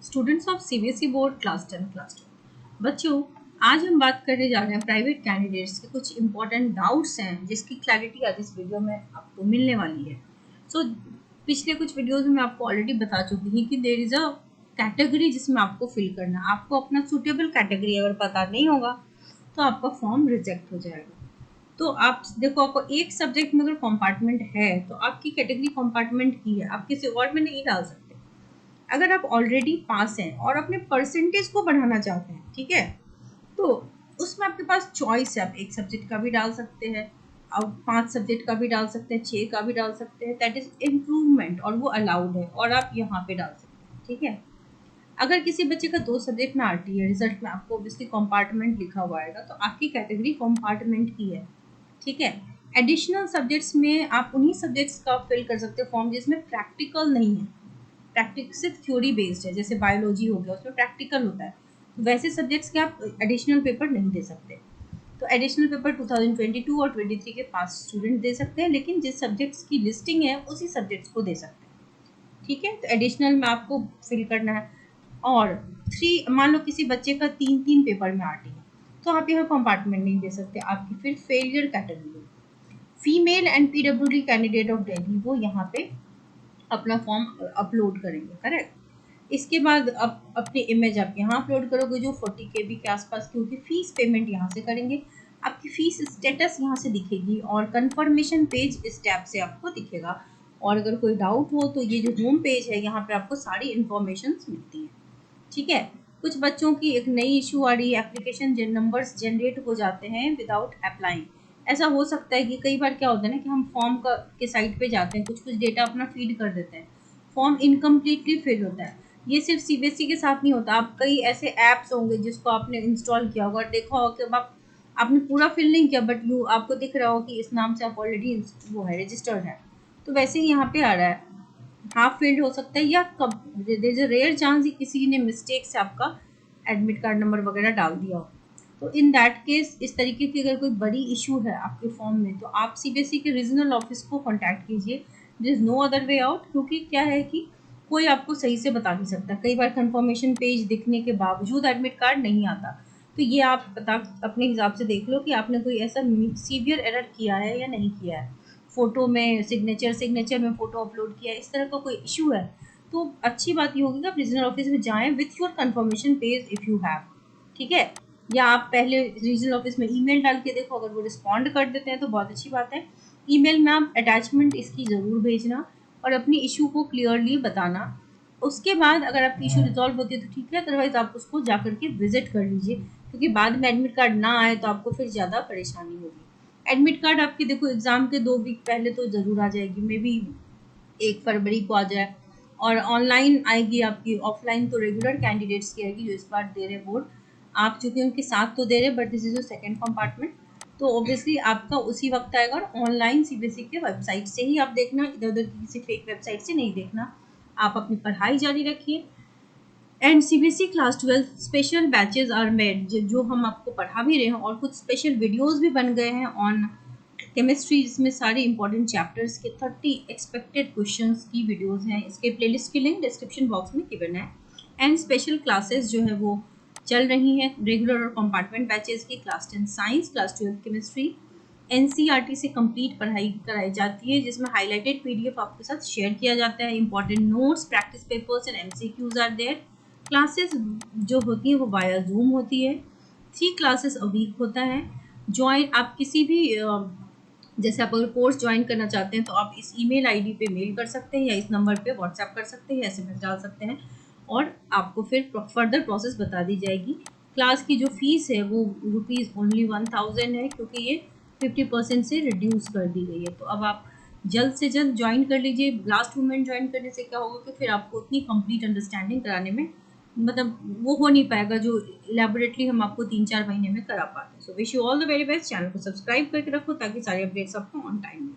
Students of CBSE board class 10 class 2। बच्चों, आज हम बात करने जा रहे हैं प्राइवेट कैंडिडेट्स के कुछ इंपॉर्टेंट डाउट्स हैं जिसकी क्लैरिटी आज इस वीडियो में आपको मिलने वाली है। पिछले कुछ वीडियोस में मैं आपको ऑलरेडी बता चुकी थी कि देयर इज अ कैटेगरी जिसमें आपको फिल करना है। आपको अपना सूटेबल कैटेगरी अगर पता नहीं होगा तो आपका फॉर्म रिजेक्ट हो जाएगा। तो आप देखो, आपको एक सब्जेक्ट में अगर कंपार्टमेंट है तो आपकी कैटेगरी कंपार्टमेंट की है, आप किसी और में नहीं डाल सकते। अगर आप ऑलरेडी पास हैं और अपने परसेंटेज को बढ़ाना चाहते हैं, ठीक है, तो उसमें आपके पास चॉइस है। आप एक सब्जेक्ट का भी डाल सकते हैं, आप 5 सब्जेक्ट का भी डाल सकते हैं, 6 का भी डाल सकते हैं। दैट इज इम्प्रूवमेंट और वो अलाउड है और आप यहाँ पे डाल सकते हैं, ठीक है। अगर किसी बच्चे का 2 सब्जेक्ट में आरटी है, रिजल्ट में आपको ऑब्वियसली कंपार्टमेंट लिखा हुआ आएगा, तो आपकी कैटेगरी कंपार्टमेंट की है, ठीक है। एडिशनल सब्जेक्ट्स में आप उन्हीं सब्जेक्ट्स का फिल कर सकते हो फॉर्म जिसमें प्रैक्टिकल नहीं है, प्रैक्टिक सिर्फ थ्योरी बेस्ड है। जैसे बायोलॉजी हो गया, उसमें प्रैक्टिकल होता है, तो वैसे सब्जेक्ट्स के आप एडिशनल पेपर नहीं दे सकते। तो एडिशनल पेपर 2022 और 23 के पास स्टूडेंट दे सकते हैं, लेकिन जिस सब्जेक्ट्स की लिस्टिंग है उसी सब्जेक्ट्स को दे सकते हैं, ठीक है। तो एडिशनल में आपको फिल करना है। और 3, मान लो किसी बच्चे का 3 पेपर में आती है, तो आप यहाँ कंपार्टमेंट नहीं दे सकते, आपकी फिर failure category. Female and PWD candidate of Delhi वो यहाँ पे अपना फॉर्म अपलोड करेंगे, करेक्ट। इसके बाद अब अपनी इमेज आप यहाँ अपलोड करोगे जो 40 KB के आसपास की होगी। फीस पेमेंट यहाँ से करेंगे, आपकी फीस स्टेटस यहाँ से दिखेगी और कंफर्मेशन पेज इस टैब से आपको दिखेगा। और अगर कोई डाउट हो तो ये जो होम पेज है यहाँ पे आपको सारी इन्फॉर्मेशन मिलती है, ठीक है। कुछ बच्चों की एक नई इशू आ रही है, एप्लीकेशन नंबर्स जनरेट हो जाते हैं विदाउट अप्लाइंग। ऐसा हो सकता है कि कई बार क्या होता है ना कि हम फॉर्म के साइट पे जाते हैं, कुछ डेटा अपना फीड कर देते हैं, फॉर्म इनकम्प्लीटली फिल होता है। ये सिर्फ सीबीएसई के साथ नहीं होता, आप कई ऐसे ऐप्स होंगे जिसको आपने इंस्टॉल किया होगा और देखा होगा कि आपने पूरा फिल नहीं किया, बट आपको दिख रहा हो कि इस नाम से आप ऑलरेडी वो है, रजिस्टर्ड है। तो वैसे ही यहाँ पे आ रहा है, हाफ फिल्ड हो सकता है या कब there is a rare chance कि किसी ने मिस्टेक से आपका एडमिट कार्ड नंबर वगैरह डाल दिया हो। तो इन दैट केस इस तरीके की अगर कोई बड़ी इशू है आपके फॉर्म में, तो आप सीबीएसई के रीजनल ऑफिस को कांटेक्ट कीजिए। There is no other way out, क्योंकि क्या है कि कोई आपको सही से बता नहीं सकता। कई बार कंफर्मेशन पेज दिखने के बावजूद एडमिट कार्ड नहीं आता। तो ये आप अपने हिसाब से देख लो कि आपने कोई ऐसा सीवियर एरर किया है या नहीं किया है। फोटो में सिग्नेचर में फोटो अपलोड किया है, इस तरह का कोई इशू है तो अच्छी बात ये होगी कि आप रीजनल ऑफिस में जाएं with your confirmation page if you have, ठीक है। या आप पहले रीजनल ऑफिस में ईमेल डाल के देखो, अगर वो रिस्पॉन्ड कर देते हैं तो बहुत अच्छी बात है। ईमेल में आप अटैचमेंट इसकी ज़रूर भेजना और अपनी इशू को क्लियरली बताना। उसके बाद अगर आपकी इशू रिजॉल्व होती है तो ठीक है, अदरवाइज आप उसको जा करके विजिट कर लीजिए, क्योंकि बाद में एडमिट कार्ड ना आए तो आपको फिर ज़्यादा परेशानी होगी। एडमिट कार्ड आपकी देखो एग्ज़ाम के 2 वीक पहले तो ज़रूर आ जाएगी, मे बी 1 फरवरी को आ जाए, और ऑनलाइन आएगी आपकी। ऑफलाइन तो रेगुलर कैंडिडेट्स की आएगी जो इस बार दे रहे बोर्ड। आप चूँकि उनके साथ तो दे रहे, but this is your second compartment, तो ऑब्वियसली आपका उसी वक्त आएगा। और ऑनलाइन सीबीएसई के वेबसाइट से ही आप देखना, इधर उधर की किसी फेक वेबसाइट से नहीं देखना। आप अपनी पढ़ाई जारी रखिए। And CBSE class 12 special batches are made, जो हम आपको पढ़ा भी रहे हैं, और कुछ स्पेशल वीडियोज़ भी बन गए हैं ऑन केमिस्ट्री, जिसमें सारे इंपॉर्टेंट चैप्टर्स के 30 एक्सपेक्टेड क्वेश्चंस की वीडियोस हैं। इसके प्लेलिस्ट की लिंक डिस्क्रिप्शन बॉक्स में गिवन है। एंड स्पेशल क्लासेस जो है वो चल रही हैं, रेगुलर और कंपार्टमेंट बैचेस की। Class 10 science, class 12 chemistry NCERT से कंप्लीट पढ़ाई कराई जाती है, जिसमें हाईलाइटेड पीडीएफ आपके साथ शेयर किया जाता है। Important notes, practice papers and MCQs are there. Classes जो होती है वो वाया जूम होती है। 3 क्लासेस अ वीक होता है। ज्वाइन आप किसी भी जैसे आप अगर कोर्स ज्वाइन करना चाहते हैं तो आप इस ईमेल आईडी पे मेल कर सकते हैं, या इस नंबर पे व्हाट्सएप कर सकते हैं, एसएमएस डाल सकते हैं, और आपको फिर फर्दर प्रोसेस बता दी जाएगी। क्लास की जो फीस है वो ₹ओनली 1000 है, क्योंकि ये 50% से रिड्यूस कर दी गई है। तो अब आप जल्द से जल्द ज्वाइन कर लीजिए। लास्ट मोमेंट ज्वाइन करने से क्या होगा कि फिर आपको उतनी कंप्लीट अंडरस्टैंडिंग कराने में मतलब वो हो नहीं पाएगा जो इलेबोरेटली हम आपको 3-4 महीने में करा पाते हैं। So wish you all the very best. Channel को सब्सक्राइब करके रखो ताकि सारे अपडेट्स आपको ऑन टाइम मिले।